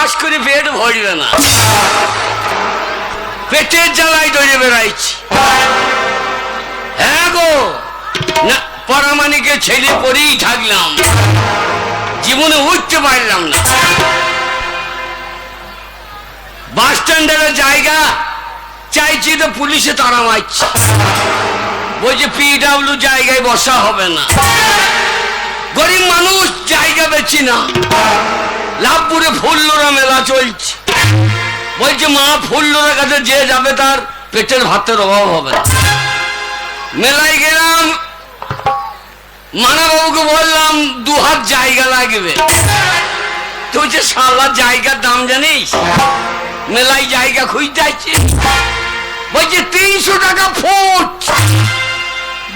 ঠাস করে পেট ভরবে না, পেটের জ্বালায় দৌড়ে বেড়াইছি। হ্যাঁ গো, না পরামানিকে ছেলে পরেই থাকলাম, জীবনে উঠতে পারলাম না। বাস স্ট্যান্ডের জায়গা চাইছি তো পুলিশে তাড়া মারছে, বলছে পিডব্লিউ জায়গায় বসা হবে না। গরিব মানুষ, জায়গা বেচি না। লাভপুরে ফুল্লরা মেলা চলছে, বলছে মা ফুল্লরের কাছে যে যাবে তার পেটের ভাতের অভাব হবে না। মেলায় গেলাম, মানাবাবুকে বললাম 2 হাত জায়গা লাগবে। তুই যে শালা জায়গার দাম জানিস? মেলায় জায়গা খুঁজতে আসছি, বলছে 300 টাকা ফুট।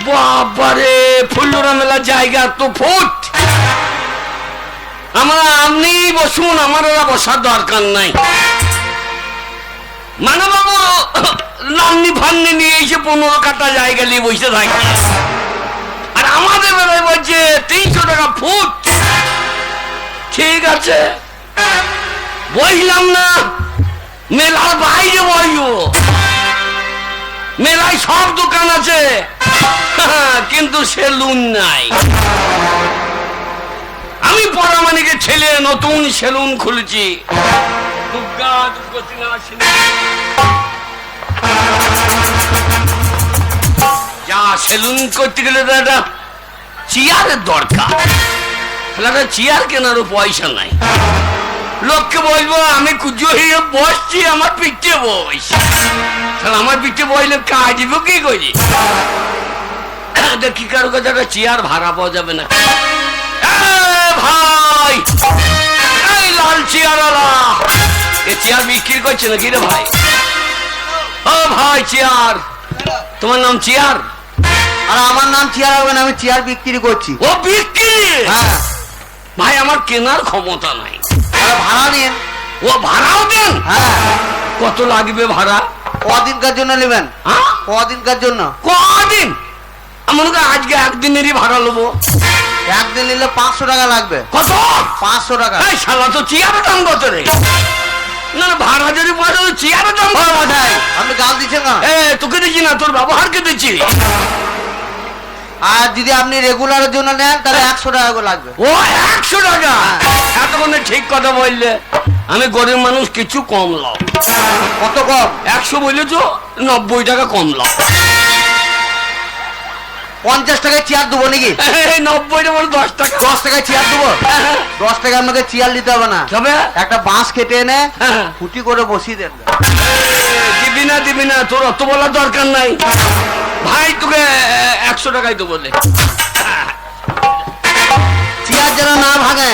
বাবারে, ফুল্লরা মেলা জায়গা তো ফুট। আপনি বসুন, আমার ওরা বসার দরকার নাই। মানাবাবু লান্নি ফান্নি নিয়ে এসে 15 কাটা জায়গা নিয়ে বসে থাকে, আর আমাদের বেলায় বলছে 300 টাকা ফুট। ঠিক আছে, বসলাম না, মেলার বাইরে বসবো। মেলায় সব দোকান আছে, কিন্তু সেলুন নাই। আমি পরামানিকের ছেলে নতুন সেলুন খুলেছি। যা সেলুন করতে গেলে তো একটা চেয়ারের দরকার, চেয়ার কেনারও পয়সা নাই। লোককে বলবো আমি কুজো হয়ে বসছি, আমার পিঠে বস। আমার পিঠে বসলে কাজবো কি করি? কি কারো কাছে একটা চেয়ার ভাড়া পাওয়া যাবে না? ভাই, এই লাল চেয়ার, এ চেয়ার বিক্রি করছে নাকি রে ভাই? ও ভাই চেয়ার, তোমার নাম চেয়ার? আর আমার নাম চেয়ার হবে না, আমি চেয়ার বিক্রি করছি। ও বিক্রি? হ্যাঁ ভাই, আমার কেনার ক্ষমতা নাই। ভাড়া নিন। ও ভাড়াও দেন? হ্যাঁ। কত লাগবে ভাড়া? কদিনকার জন্য নেবেন? হ্যাঁ, কদিনকার জন্য? কদিন? আমার আজকে একদিনেরই ভাড়া নেবো। একদিন নিলে 500 টাকা লাগবে। কত? 500 টাকা। এই শালা তো চেয়ারের দাম কত রে? না ভাড়া যদি পড়ে চেয়ারের দাম। আপনি গাল দিচ্ছেন না? তোকে দিচ্ছি না, তোর ব্যবহারকে দিচ্ছি। আর যদি আপনি রেগুলারের জন্য নেন তাহলে 100 টাকা করে লাগবে। ও 100 টাকা? এতক্ষণে ঠিক কথা বললে। আমি গরিব মানুষ, কিছু কম লাও। কত কম? 100 বলেছ, 90 টাকা কম লাও। 50 টাকায় চেয়ার দেবো নাকি? 90 বলে 10 টাকা। 10 টাকায় চেয়ার দেবো? 10 টাকা আমাকে চেয়ার নিতে হবে না, তবে একটা বাঁশ কেটে এনে ফুটি করে বসিয়ে দেন। দিবি না, তোর অত বলার দরকার নাই ভাই। তোকে 100 টাকাই তো বলে। চেয়ার যেন না ভাঙে।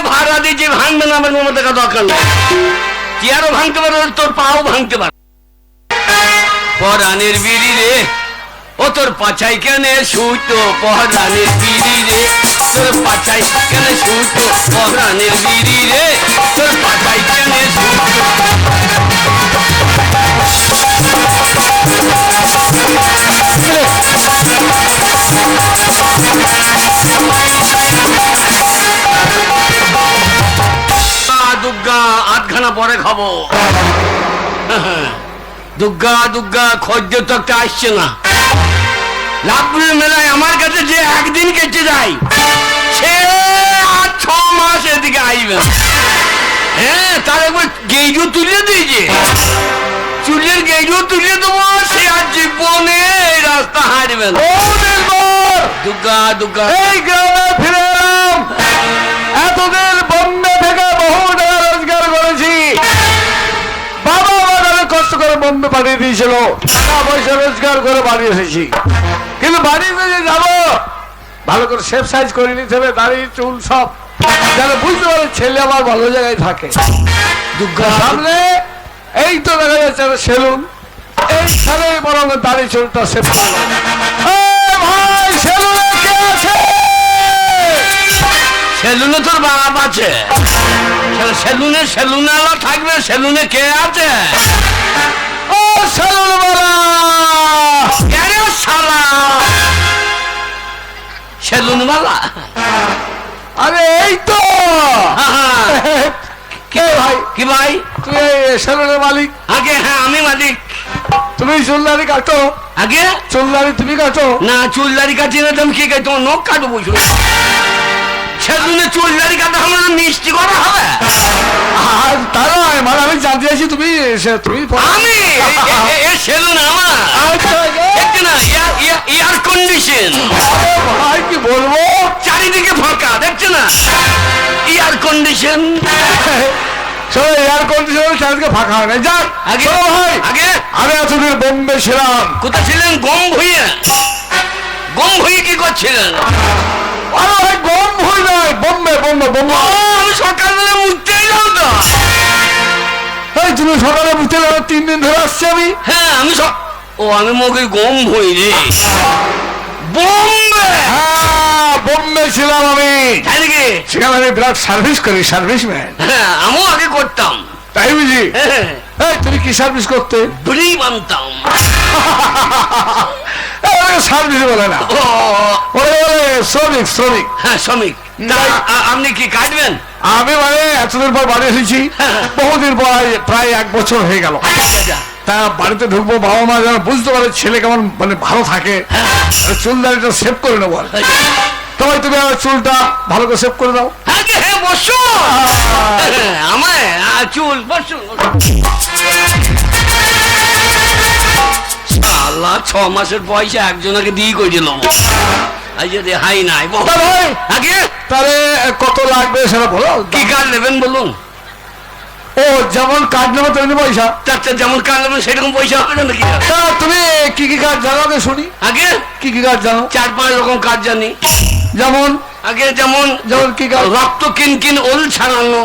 ভাড়া দিয়েছি, ভাঙবে না, আমার মনে দেখা দরকার নাই। চেয়ারও ভাঙতে পারে, তোর পাও ভাঙতে পারে। পরাণের বিড়ি রে, ও তোর পাছাই কেনে সুতো, পরাণের বিড়ি রে, তোর পাছাই কেনে সুতো, পরাণের বিড়ি রে, তোর পাছাই কেনে সুতো। দুর্গা, আধখানা পরে খাবো। দুর্গা খদ্দের তো একটা আসছে না। লাভপুরের মেলায় আমার কাছে যে একদিন কেটে যায়, সে 6 মাস এদিকে আসবে। হ্যাঁ, তার একবার গেজু তুলে দিয়েছে, চুলের গেজু তুলে দেবো, সে আর জীবনে এই রাস্তা হাঁটবে না। দুর্গা এই গ্রামে ফিরে এলাম। এতদিন বোম্বে থেকে বহু টাকা রোজগার করেছি। বাবা আমার কষ্ট করে বোম্বে পাঠিয়ে দিয়েছিল, টাকা পয়সা রোজগার করে বাড়ি এসেছি। কিন্তু বাড়িতে যে যাবো, ভালো করে শেপ সাইজ করে নিতে হবে, দাড়ি চুল সব, যেন বুঝতে পারে ছেলে আমার ভালো জায়গায় থাকে। দুর্গা সামনে এই তো দেখা যাচ্ছে সেলুন, এইখানে বরং দাড়ি চুলটা শেপ করলো। ভাই, সেলুনে কে আছে? সেলুনে তোর বাপ আছে। সেলুনে থাকবে, সেলুনে কে আছে? ও সেলুন বালা, শালা সেলুন বালা। আরে এই তো। ভাই কি ভাই? তুমি এই সেলুনের মালিক? আগে হ্যাঁ আমি মালিক। তুমি চুলদারি কাটো? আগে চুলদারি তুমি কাটো? না চুল দাড়ি কাটি না, তুমি কি কাটি? তোমার নখ কাটো বুঝলো? সেজন্য চুল দাড়ি কাটা আমার মিষ্টি করা হবে? আর তা নয়, মানে আমি জানতে চাইছি তুমি তুমি আমি সেলুন আমার আচ্ছা, দেখছি না এয়ার কন্ডিশন, ভাই কি বলবো, চারিদিকে ফাঁকা দেখছে না এয়ার কন্ডিশন। শোনো এয়ার কন্ডিশনার চারিদিকে ফাঁকা হয় না। যাক আগে শোনো ভাই, আগে আমি এতদিন বোম্বে ছিলাম। কোথায় ছিলেন? গম ভুইয়ে। গম ভুইয়ে কি করছিলেন? আরে ভাই গম ভুই নয়, বোম্বে বোম্বে বোম্বে। আমি সকালবেলা মুখতে এলাম তো। এই তুমি সকালে বুঝতে গেলে 3 দিন ধরে আসছি আমি। হ্যাঁ আমি আমি মুখে গম ভুই রে বোম্বে। হ্যাঁ বোম্বে ছিলাম আমি, তাই নাকি? সেখানে আমি বিরাট সার্ভিস করি, সার্ভিসম্যান। হ্যাঁ আমিও আগে করতাম। তাই বুঝি? হ্যাঁ এই তুমি কি সার্ভিস করতে? বিড়ি বানতাম। সার্ভিস বলে না, ও বলে শ্রমিক শ্রমিক। হ্যাঁ শ্রমিক। তা আপনি কি কাটবেন? আমি মানে এতদিন পর বাড়ি এসেছি, বহুদিন পর, প্রায় 1 বছর হয়ে গেল। তা বাড়িতে ঢুকবো, বাবা মা যেন বুঝতে পারে ছেলে কেমন মানে ভালো থাকে, চুল দাড়িটা সেভ করে নেবো। তবে তুমি আমার চুলটা ভালো করে সেভ করে দাও। আগে হ্যাঁ বসুন। আমায় চুল বসুন। আল্লাহ 6 মাসের পয়সা একজনকে দিয়ে করে দিলাম। আজ যদি হাই নাই তা ভাই আগে তাহলে কত লাগবে সেটা বলো। কি কার্ড নেবেন বলুন? ও যেমন কার্ড নেবো তেমনি পয়সা? আচ্ছা যেমন কার্ড নেবেন সেরকম পয়সা হবে না নাকি? তা তুমি কি কি কার্ড জানো আগে শুনি। আগে কি কি কার্ড জানো? 4-5 রকম কার্ড জানি। যেমন আগে যেমন যেমন কি কার্ড? রক্ত কিনকিন ওল ছাড়ানো।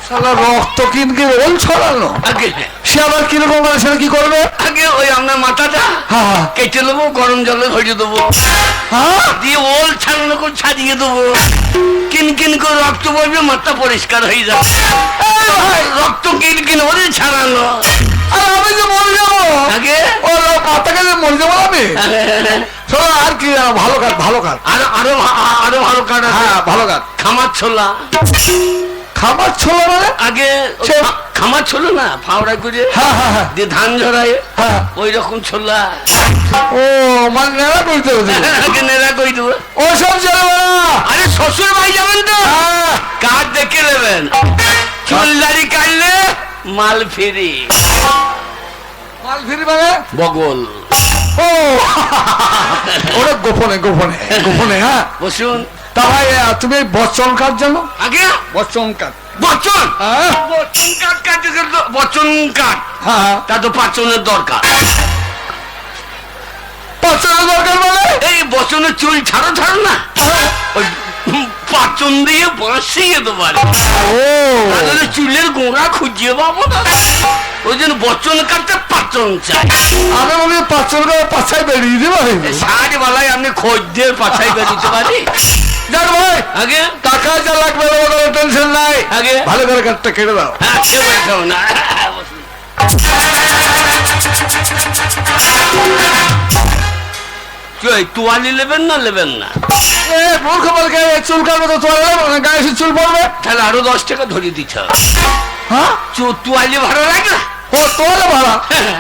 শালা রক্ত কিনকিন ওল ছড়ানো? আগে সে আবার কিরকম করে, সেটা কি করবে? আগে ওই আপনার মাথাটা হ্যাঁ কেটে নেবো, গরম জলে ধরিয়ে দেবো, হ্যাঁ দিয়ে ওল ছাড়ানো করে ছাড়িয়ে দেবো, কিনকিন করে রক্ত পড়বে, মাথা পরিষ্কার হয়ে যাবে। রক্ত কিনকিন ওল ছাড়ানো। আর আমি যে মরে যাবো আগে ও মাথাকে যে মরে যাবো আমি। শোনো আর কি জানো? ভালো কাজ, ভালো কাজ। আরো আরো আরো ভালো কার্ড আছে। হ্যাঁ ভালো কাজ। খামার ছোলা। খাবার ছোলা মানে? আগে খামার ছোলা না ফাওড়া করে হ্যাঁ হ্যাঁ হ্যাঁ দিয়ে ধান ঝরায়, হ্যাঁ। ওই রকম ছোলা। ও মানে নেড়া করতে হবে। আগে নেড়া করে দেবো। ওসব চলবে না। আরে শ্বশুর ভাই যাবেন তো, হ্যাঁ। কার্ড দেখে নেবেন। চুল দাড়ি কাটলে মাল ফ্রি। মাল ফিরি মানে? বগল। ও ওটা গোপনে গোপনে গোপনে। হ্যাঁ বসুন। তা ভাই তুমি বচন কাজ জানো? আগে বচন কাজ? বচন হ্যাঁ বচন কার্ড কাটতে গেলে তো বচন কার্ড, হ্যাঁ তা তো পাচনের দরকার। বচনের দরকার মানে? এই বচনের চুল ছাড়ো ছাড়ো না, ওই পাচন দিয়ে বাঁচিয়ে দেবো। ও তাহলে চুলের গোড়া খুঁজিয়ে পাবো না, ওই জন্য বচন কাটতে পাচন চাই। আমি মনে হয় পাচন করে পাছায় বেরিয়ে দিতে পারি। ষাট বেলায় আপনি খোঁজ দিয়ে পাছাই বেরোতে পারি। যাক ভাই আগে টাকা যা লাগবে কোনো টেনশন নাই, আগে ভালো করে কাজটা কেটে দাও। হ্যাঁ সে বলছো না। তোয়ালি নেবেন না নেবেন না? এ মূর্খ বলকে চুল কাটবে তো তোয়ালে গায়ে এসে চুল পড়বে। তাহলে আরো 10 টাকা ধরিয়ে দিচ্ছে। হ্যাঁ তোয়ালি ভাড়া লাগে না? ও তোয়ালে ভাড়া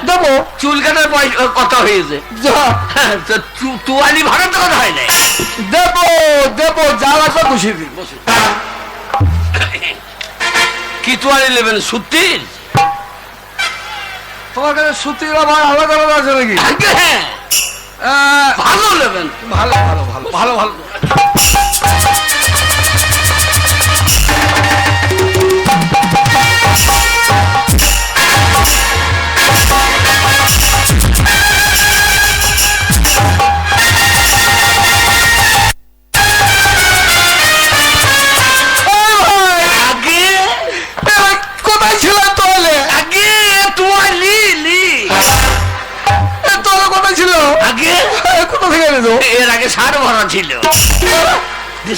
দেবো। চুল কাটার পয়সা কথা হয়েছে, যা তোয়ালি ভাড়া তো কথা হয় না। দেবো দেবো, যা লাগবে খুশি দিন। কি তোয়ালি নেবেন? সুতির? তোমার কাছে সুতির আবার আলাদা আলাদা আছে নাকি? আগে হ্যাঁ ভালো নেবেন। ভালো ভালো ভালো ভালো ভালো। আগে কোথায় ছিলাম তাহলে? আগে তোয়ালি তোলা কোথায় ছিল? আগে কোথা থেকে এলো? এর আগে সার ভরা ছিল,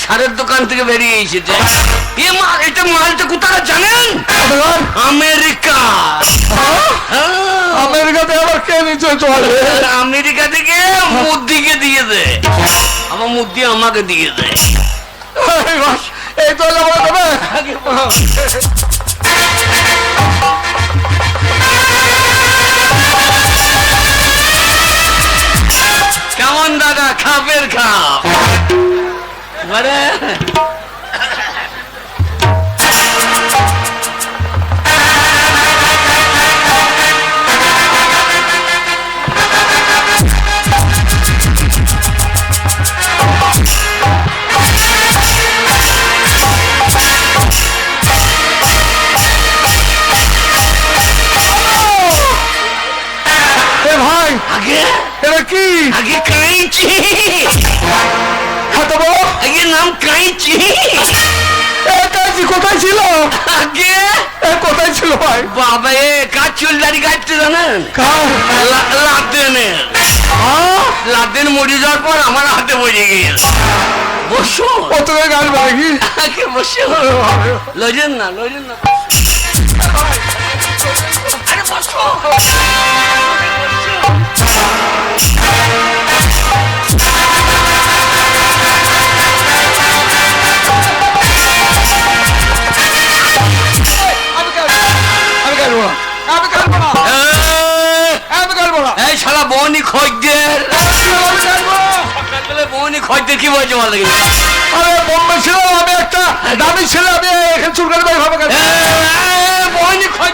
সারের দোকান থেকে বেরিয়ে এসেছে। এটা মালটা কোথায় জানেন? আমেরিকা। আমেরিকাতে আবার কে নিচ্ছে তোয়ালে? আমেরিকা থেকে মুদ্দিকে দিয়ে দেয়, আমার মুদ্দি আমাকে দিয়ে দেয়। এই বাস, এই তো যাবো তবে। আগে বলো। কেমন দাদা খাপের খাপ মানে এ ভাই, আগে এটা কি? আগে কাইচি হাতে বলো। আগে নাম কাইচি এ কাজী কোথায় ছিল? আগে এ কোথায় ছিল ভাই? বাবা এ কাজ চুল দাড়ি কাটতে জানেন কার? লাদেনের হ্যাঁ? লাদেন মরে যাওয়ার পর আমার হাতে বসে গিয়েছে বসো ও তোকে গান বলে কি? আগে বসো লজেন না লজেন না আরে বসো আমি গাইবো না, আমি গাইবো না, আমি গাইবো না, এই শালা বউনি খোঁজদের আমি গাইবো না। সকালবেলা বউনি খোঁজদের কি বলছে বল দেখি আরে বোম্বে ছিল, আমি একটা দামি ছেলে, আমি এখানে চুল কাটবো, এইভাবে কাটবো। বউনি খোঁজ